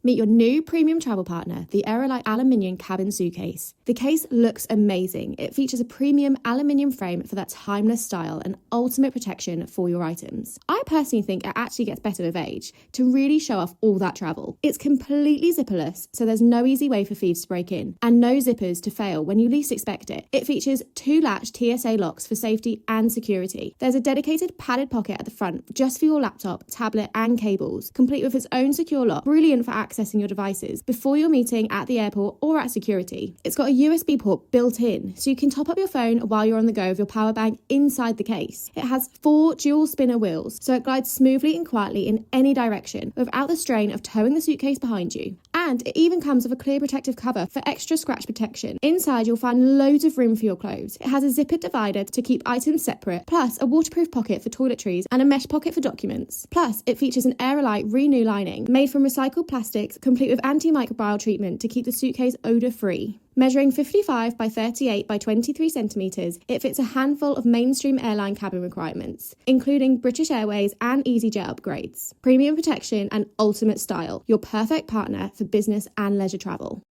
Meet your new premium travel partner, the Aerolite Aluminium Cabin Suitcase. The case looks amazing. It features a premium aluminium frame for that timeless style and ultimate protection for your items. I personally think it actually gets better with age to really show off all that travel. It's completely zipperless, so there's no easy way for thieves to break in, and no zippers to fail when you least expect it. It features 2 latch TSA locks for safety and security. There's a dedicated padded pocket at the front just for your laptop, tablet and cables, complete with its own secure lock, brilliant for accessing your devices before your meeting at the airport or at security. It's got a USB port built in, so you can top up your phone while you're on the go with your power bank inside the case. It has 4 dual spinner wheels, so it glides smoothly and quietly in any direction without the strain of towing the suitcase behind you. And it even comes with a clear protective cover for extra scratch protection. Inside, you'll find loads of room for your clothes. It has a zippered divider to keep items separate, plus a waterproof pocket for toiletries and a mesh pocket for documents. Plus, it features an Aerolite Renew lining made from recycled plastics, complete with antimicrobial treatment to keep the suitcase odour-free. Measuring 55 by 38 by 23 centimetres, it fits a handful of mainstream airline cabin requirements, including British Airways and EasyJet upgrades, premium protection and ultimate style, your perfect partner for business and leisure travel.